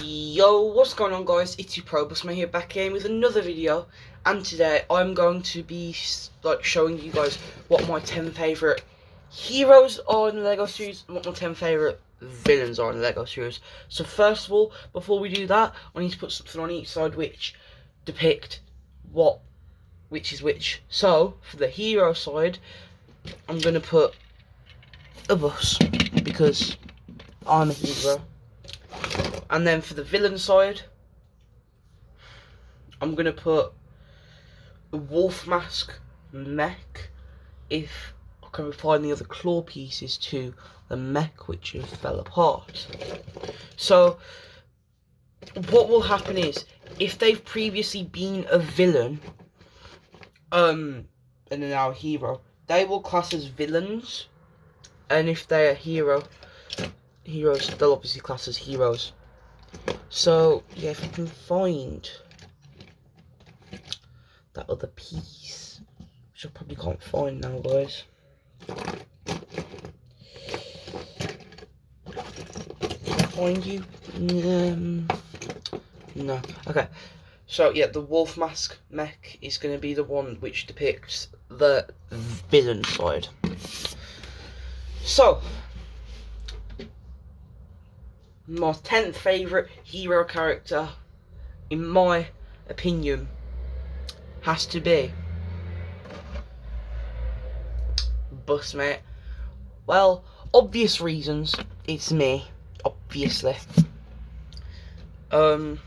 Yo, what's going on, guys? It's your Probusman here, back again with another video, and today I'm going to be showing you guys what my 10 favourite heroes are in the LEGO series and what my 10 favourite villains are in the LEGO series. So first of all, before we do that, I need to put something on each side which depict which is which. So for the hero side, I'm going to put a bus because I'm a hero. And then for the villain side, I'm going to put the wolf mask mech, if I can find the other claw pieces to the mech which have fell apart. So what will happen is, if they've previously been a villain, and are now a hero, they will class as villains, and if they're heroes, they'll obviously class as heroes. So yeah, if you can find that other piece, which I probably can't find now, guys. Can I find you? No. Okay. So yeah, the wolf mask mech is going to be the one which depicts the villain side. So my 10th favourite hero character, in my opinion, has to be Bus, mate. Well, obvious reasons, it's me, obviously. And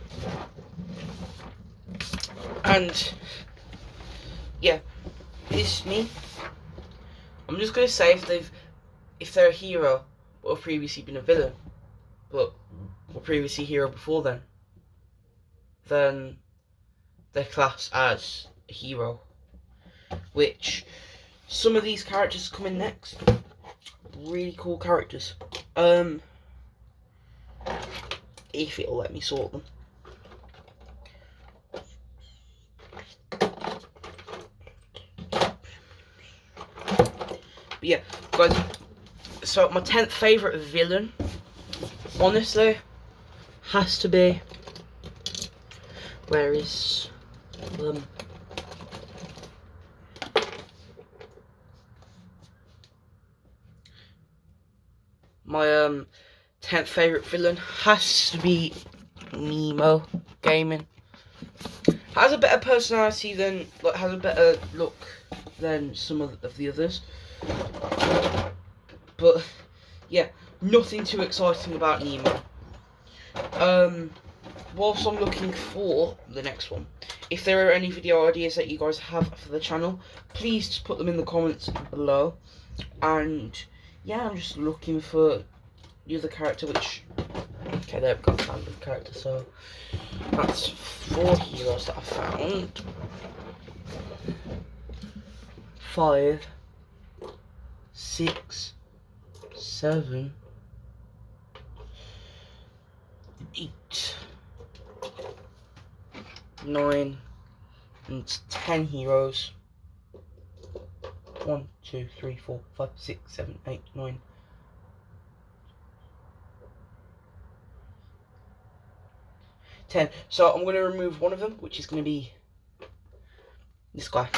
yeah, it's me. I'm just gonna say if they're a hero but have previously been a villain, but were previously a hero before then they're classed as a hero. Which some of these characters come in next. Really cool characters. If it'll let me sort them. But yeah, guys, so my 10th favourite villain, honestly, has to be, where is my 10th favourite villain has to be Nemo Gaming. Has a better personality than, has a better look than some of the others. But yeah, nothing too exciting about Nemo. Whilst I'm looking for the next one, if there are any video ideas that you guys have for the channel, please just put them in the comments below. And yeah, I'm just looking for the other character, which, okay, there we've got a random character, so that's 4 heroes that I found. 5, 6, 7, 8, 9, and 10 heroes. 1, 2, 3, 4, 5, 6, 7, 8, 9. 10. So I'm going to remove one of them, which is going to be this guy.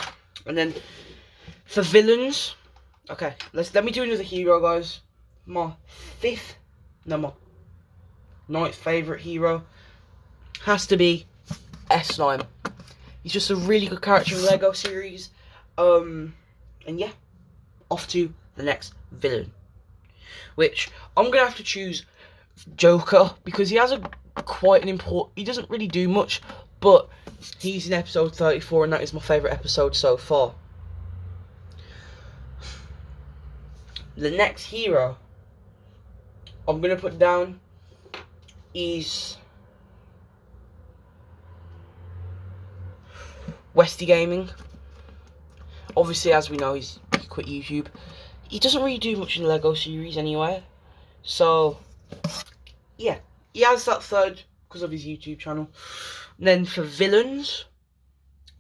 And then for villains, okay, let me do another hero, guys. My 9th favourite hero has to be S9. He's just a really good character in the LEGO series. And yeah, off to the next villain, which I'm going to have to choose Joker, because he has quite an important, he doesn't really do much, but he's in episode 34 and that is my favourite episode so far. The next hero I'm going to put down is Westy Gaming. Obviously, as we know, he quit YouTube. He doesn't really do much in the LEGO series anyway, so yeah, he has that third because of his YouTube channel. And then for villains,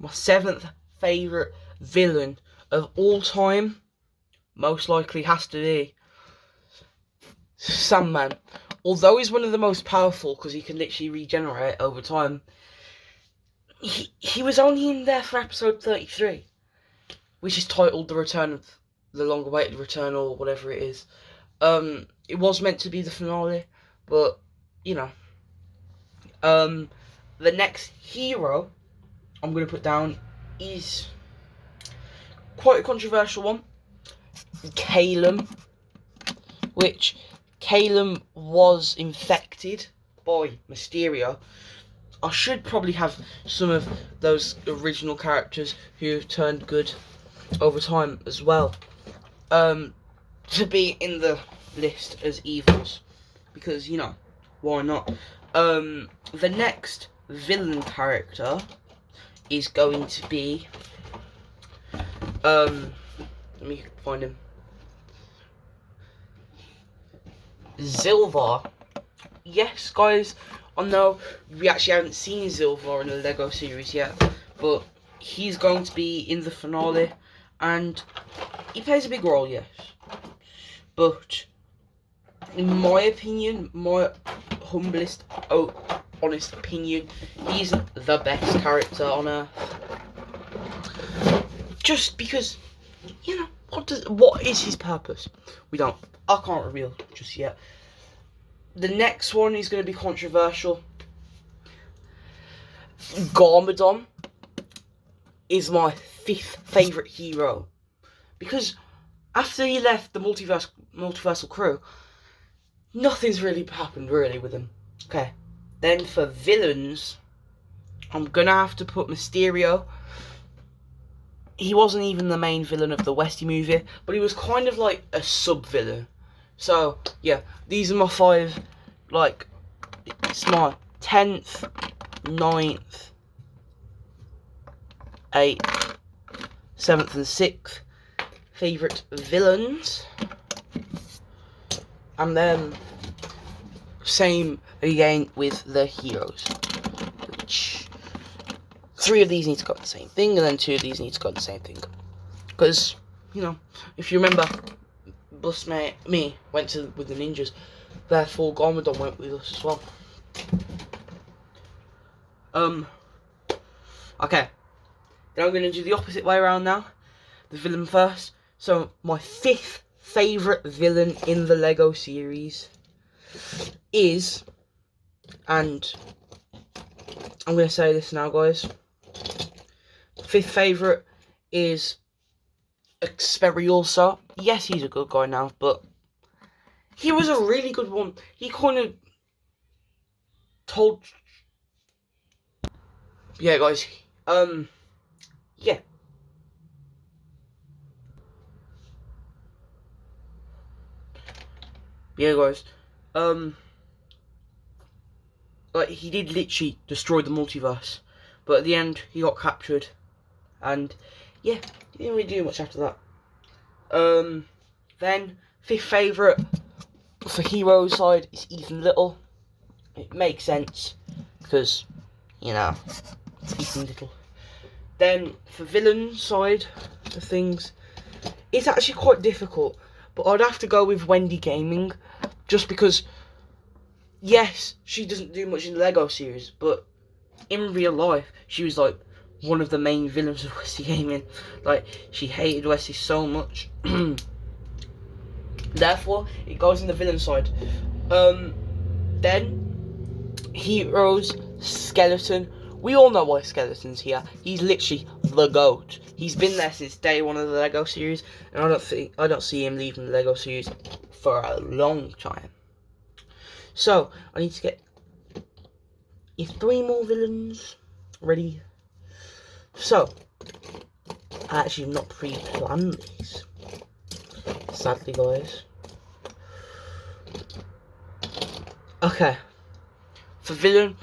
my 7th favourite villain of all time most likely has to be Sandman, although he's one of the most powerful because he can literally regenerate over time, he was only in there for episode 33, which is titled the long-awaited return, or whatever it is. It was meant to be the finale, but you know. The next hero I'm going to put down is quite a controversial one. Calum, which Calum was infected by Mysterio. I should probably have some of those original characters who have turned good over time as well, to be in the list as evils, because, you know, why not? The next villain character is going to be, let me find him, Zilvar. Yes, guys, I know we actually haven't seen Zilvar in the LEGO series yet, but he's going to be in the finale, and he plays a big role, yes. But in my opinion, my humblest, honest opinion, he's the best character on Earth. Just because, you know, what is his purpose? I can't reveal just yet. The next one is going to be controversial. Garmadon is my 5th favourite hero, because after he left the multiversal crew, nothing's really happened really with him. Okay, then for villains, I'm gonna have to put Mysterio. He wasn't even the main villain of the Westie movie, but he was kind of like a sub-villain. So, yeah, these are my 5, like, it's my 10th, 9th, 8th, 7th and 6th favourite villains. And then, same again with the heroes, which 3 of these need to go the same thing, and then 2 of these need to go the same thing. Because, you know, if you remember, me went with the ninjas, therefore Garmadon went with us as well. Okay, then I'm going to do the opposite way around now, the villain first. So my 5th favourite villain in the LEGO series is, and I'm going to say this now, guys, 5th favourite is Expelliarmus. Yes, he's a good guy now, but he was a really good one. He kind of told... Yeah, guys, yeah. Yeah, guys, like, he did literally destroy the multiverse, but at the end, he got captured, and, yeah, he didn't really do much after that. Then, 5th favourite for hero side is Ethan Little. It makes sense, because, you know, it's Ethan Little. Then, for villain side of things, it's actually quite difficult, but I'd have to go with Wendy Gaming, just because, yes, she doesn't do much in the LEGO series, but in real life, she was, like, one of the main villains of Westie Gaming. Like, she hated Westie so much. Therefore, it goes in the villain side. Then, heroes, Skeleton. We all know why Skeleton's here. He's literally the GOAT. He's been there since day 1 of the LEGO series, and I don't see him leaving the LEGO series for a long time. So, I need to get 3 more villains ready. So, I actually have not pre-planned these, sadly, guys. Okay, for villain,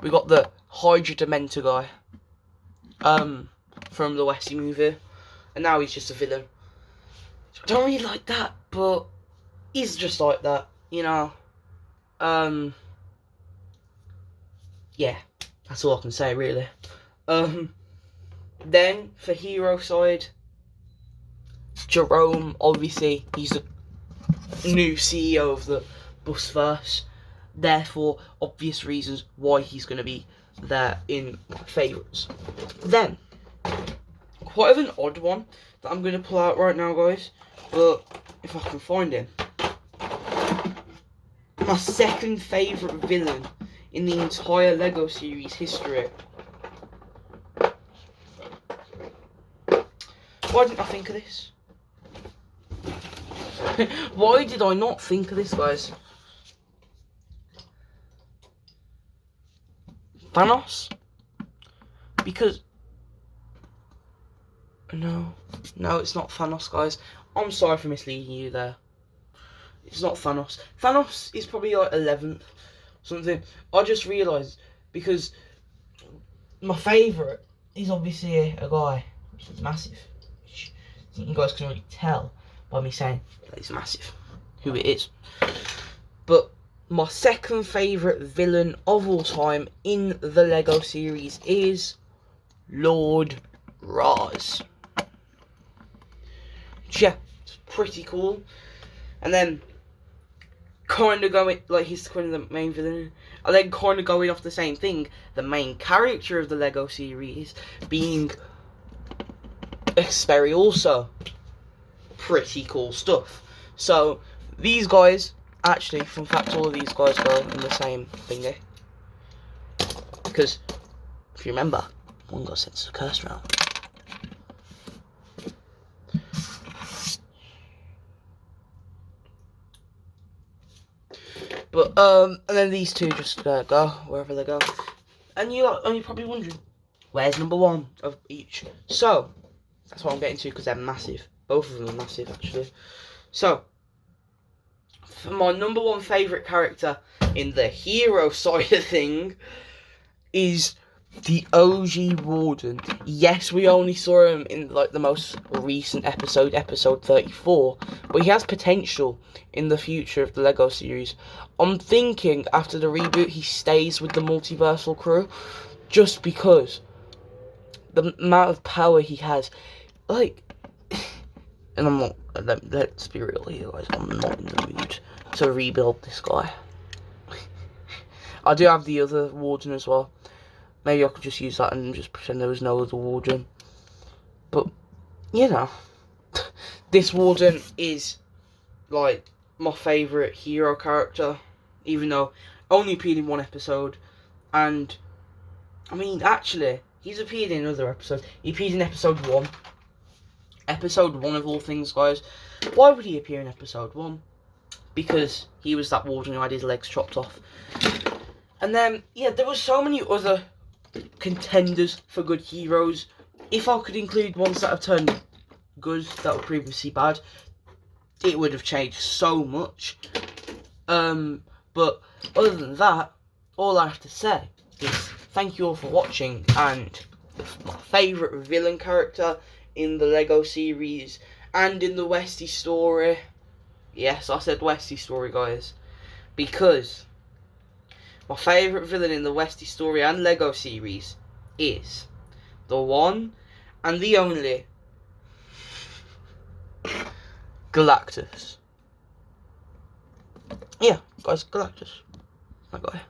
we got the Hydra Dementor guy, from the Westie movie, and now he's just a villain. So I don't really like that, but he's just like that, you know. Yeah, that's all I can say, really. Then, for hero side, Jerome, obviously, he's the new CEO of the Busverse. Therefore, obvious reasons why he's going to be there in my favourites. Then, quite of an odd one that I'm going to pull out right now, guys. But if I can find him. My second favourite villain in the entire LEGO series history. Why didn't I think of this? Why did I not think of this, guys? Thanos? Because... No, it's not Thanos, guys. I'm sorry for misleading you there. It's not Thanos. Thanos is probably like 11th, something. I just realised, because my favourite is obviously a guy which is massive. Which I think you guys can already tell by me saying that he's massive, who it is. But my second favourite villain of all time in the LEGO series is Lord Raz. Yeah, it's pretty cool. And then kind of going, like, he's kind of the main villain, and then kind of going off the same thing, the main character of the LEGO series being Expelliarmus. Pretty cool stuff. So these guys, actually, fun fact, all of these guys go in the same thingy, because if you remember, one got sent to the curse realm. But and then these two just go wherever they go, and you're probably wondering, where's number one of each? So that's what I'm getting to, because they're massive. Both of them are massive, actually. So for my number one favourite character in the hero side of thing is the OG Warden. Yes, we only saw him in like the most recent episode 34, but he has potential in the future of the LEGO series. I'm thinking after the reboot he stays with the multiversal crew, just because the amount of power he has, like, and I'm not, let's be real here, guys, I'm not in the mood to rebuild this guy. I do have the other Warden as well. Maybe I could just use that and just pretend there was no other Warden. But, you know, this Warden is, like, my favourite hero character, even though only appeared in one episode. And, I mean, actually, he's appeared in other episodes. He appeared in episode 1. Episode 1 of all things, guys. Why would he appear in episode 1? Because he was that Warden who had his legs chopped off. And then, yeah, there were so many other contenders for good heroes. If I could include ones that have turned good that were previously bad, it would have changed so much. But other than that, all I have to say is thank you all for watching, and my favourite villain character in the LEGO series and in the Westy story. Yes, I said Westy story, guys, because my favourite villain in the Westy story and LEGO series is the one and the only Galactus. Yeah, guys, Galactus. That guy.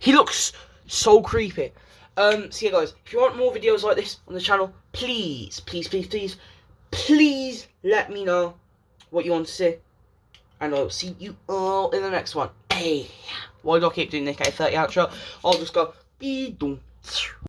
He looks so creepy. So yeah, guys, if you want more videos like this on the channel, please let me know what you want to see. And I'll see you all in the next one. Hey, why do I keep doing the K30 outro? I'll just go, be done.